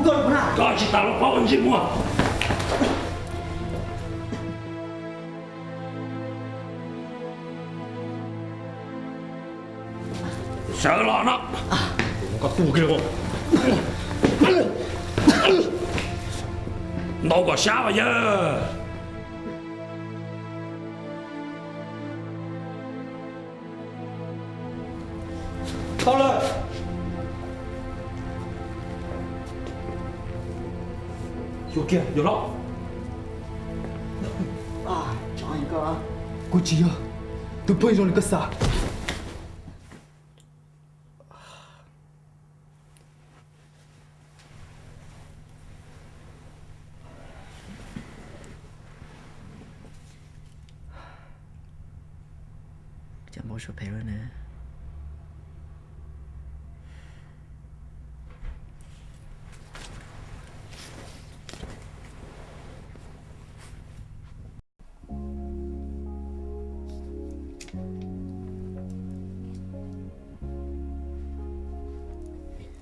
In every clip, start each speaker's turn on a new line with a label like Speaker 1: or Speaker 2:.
Speaker 1: Cô cần của nào?
Speaker 2: Coi chỉ tao nó có con gì mua. Sợ lo nó.
Speaker 1: Có tù kìa cô.
Speaker 2: Đâu có sao bây giờ.
Speaker 1: Tao lên. Vô kia, vô đó.
Speaker 3: Trời cơ.
Speaker 1: Cô chị à, tôi phơi rồi cái sao?
Speaker 3: Chẳng bỏ số rồi nè.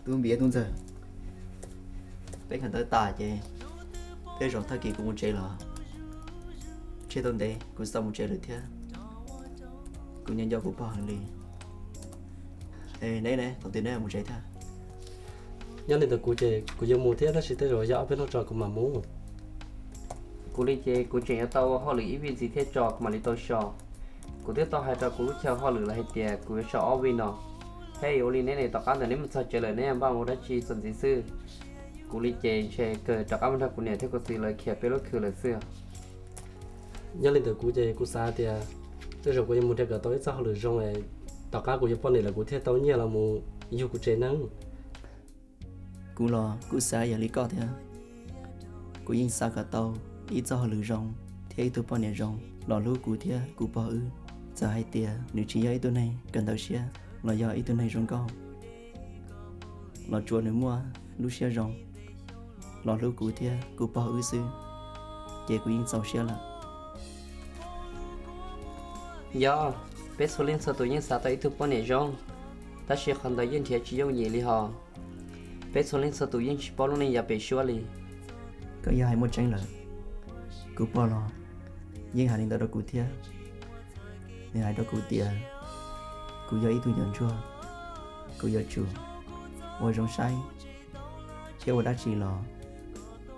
Speaker 3: Tôi không biết tôi giờ. Bé khẩn tới tà chứ. Thế rồi thay kỳ cũng muốn chơi là. Chơi tôi đây, cũng sao muốn chơi được thế. Cũng nhân do cũng bỏ hơn đi. Ê, nè, thằng tiền này muốn chơi thế.
Speaker 4: Nhớ lên từ cụ chơi, cụ giờ mua thế đó chỉ tới rồi giờ bên nó trò cũng mà mua.
Speaker 5: Cụ đi chơi, cụ chơi tao họ lì vì gì thế trò mà đi tao trò. Cụ tiếp tao hai trò cụ lúc theo họ lì là hết tiền, cụ trò ở bên nó. Hey, oli này tao ăn nếu mình sao chơi lại nè, bao nhiêu đó chi xuân gì xưa. Cụ đi chơi cờ trò ăn thằng cụ này theo cụ gì lời khép bên lúc khử lời xưa.
Speaker 4: Nhớ lên từ cụ chơi, cụ xa thì tới rồi cụ giờ mua theo cả tối sao lừa rong này, tao cá cụ giờ bọn này là cụ theo tao nhiều là mua yêu cụ chơi nắng.
Speaker 3: Cụ lo, cụ xa giờ lý có thế. Cụ yên xa cả tàu, ít cho họ lừa rong, thế ít tôi bọn này rong, lò lúa cụ thế, cụ bỏ ư. Giờ hai tia, nếu chỉ do ít tôi này, cần tao xe, là do ít tôi này rong con. Lò chua nếu mua, lúa xe rong, lò lúa cụ thế, cụ bỏ ư sư. Chị cụ yên sầu xe là.
Speaker 5: Do, bé số lên sao tụi những sao tao ít thứ bọn này rong. Ta sẽ không tới những thiệt chỉ dùng gì li họ. Bé số lên sao tụi những chỉ bỏ luôn này giờ bé xóa li.
Speaker 3: Có giờ hai một tranh là cụ bỏ lo, nhưng hai linh tao đó cụ thế. Nên hai đó cụ tia, cụ giờ ít tôi nhận chua, cụ giờ chua, ôi rong say, theo ở đã chỉ lo,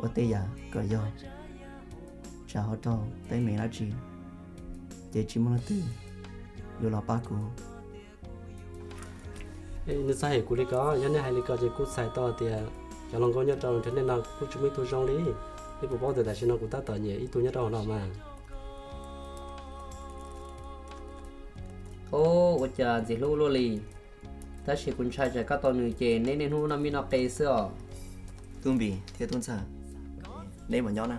Speaker 3: ở tây giờ cỡ giờ, chả họ to, tay mình đã chỉ, để chỉ muốn từ, vô lo ba cụ.
Speaker 4: Nếu sao hệ cụ đi có, nhớ nên hai lý có chơi cụ xài to thì cho lòng có nhớ trâu cho nên nào cụ chuẩn bị tôi rong đi. Nếu cụ bỏ từ đại nó cụ ta tờ nhẹ ít tôi nhớ trâu nào mà.
Speaker 5: Ô, chà, gì lu lu li. Ta chỉ cũng trai chạy các tàu nữ chơi nên hu nằm bên nó cây xưa.
Speaker 3: Tuôn bì, theo tuôn xa, đây mà nhỏ nè.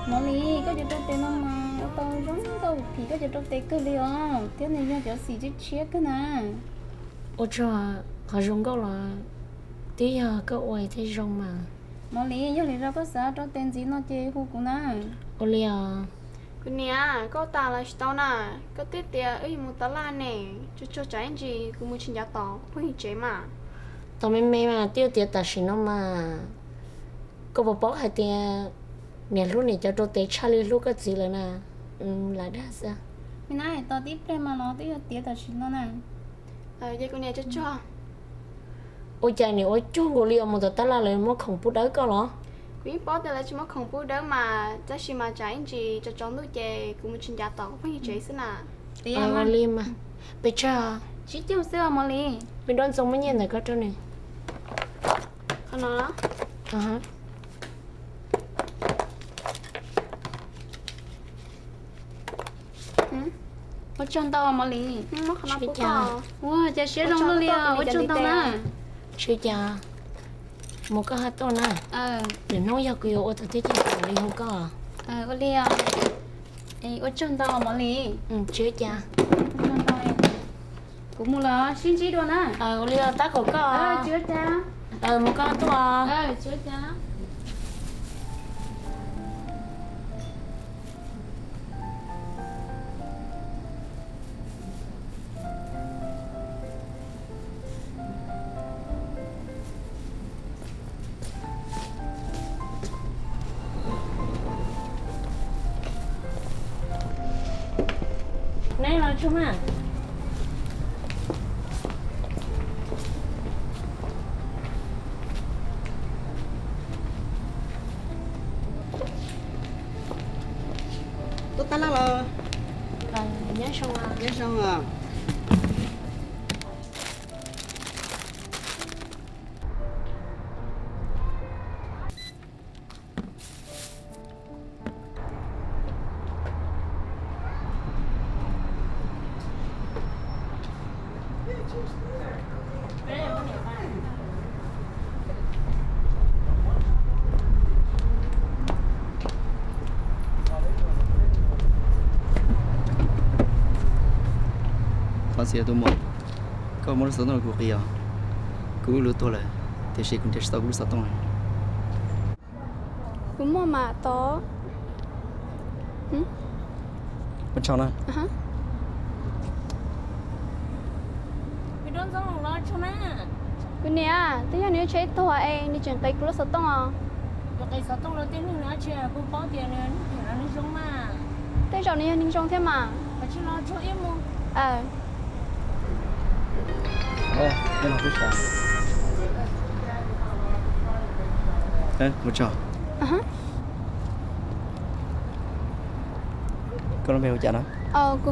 Speaker 6: Mọi người có cho tên nó mà tao giống tao thì có cho tên cơ liền thế này nha cho xì chứ chết cái nè
Speaker 7: ô cho họ dùng câu là tí giờ cái ôi thấy rong mà
Speaker 6: mọi người giờ ra có sao cho tên gì nó chơi khu cũng nè
Speaker 7: ô lia
Speaker 8: cái này có ta là tao nè có tiết tiệt ấy một tao là nè cho trái anh gì cũng muốn xin giá tao không hiểu chế mà
Speaker 7: tao mấy mấy mà tiêu tiệt ta xin nó mà có bảo bảo hai tiền nè lúc này cho tôi tới Charlie lúc cái gì là nè là đã sao
Speaker 6: mình nói tao tiếp đây mà nó tiếp tiệt ta xin nó nè
Speaker 8: vậy cái này cho
Speaker 7: ôi trời này ôi chú của liệu một tờ là lấy một không bút đấy cơ nó
Speaker 8: quý bỏ từ là chỉ mất không phút đó mà ta chỉ mà trái anh gì cho chọn nước chè cũng muốn xin giá tao không hiểu chế xí nè
Speaker 6: tiệt mà
Speaker 7: liêm mà bây giờ
Speaker 6: chỉ tiêu xưa mọi người
Speaker 7: mình đoán giống mấy nhân này có cho này
Speaker 8: không nói
Speaker 7: hả
Speaker 6: ở trong tao mọi người
Speaker 8: nó không nói bố
Speaker 6: wow chả chết trong luôn ở trong tao nè
Speaker 7: chưa chờ một cái hạt to nè để nói cho kiểu ở thực tế chỉ còn đi không có
Speaker 6: ô li à ấy ô chân tao mà li
Speaker 7: chưa cha
Speaker 6: chân tao ấy cũng mua là xin chỉ đồ nè
Speaker 7: ô li ta có
Speaker 6: chưa cha
Speaker 7: một con tua
Speaker 6: chưa cha
Speaker 7: này là chú mà
Speaker 9: tôi ta là
Speaker 7: nhớ xong à
Speaker 9: nhớ xong à
Speaker 3: phát hiện tôi một có một số người của kia cứ lừa tôi lại thì sẽ cũng sẽ cũng sẽ tông này
Speaker 8: cũng mua mà to
Speaker 3: bên trong đó
Speaker 7: bị đón giống lo chú mà
Speaker 8: cái nè tôi nhớ chơi to ấy đi chuyển cây cũng rất to à
Speaker 7: rồi cái sao tông đầu tiên nữa chưa cũng bao tiền nữa thì nó đi giống mà
Speaker 8: thế giờ này ninh trong thế mà
Speaker 7: và chỉ lo chú im không
Speaker 3: bên học biết sao đấy một trò con nó mèo chả nó
Speaker 8: cứ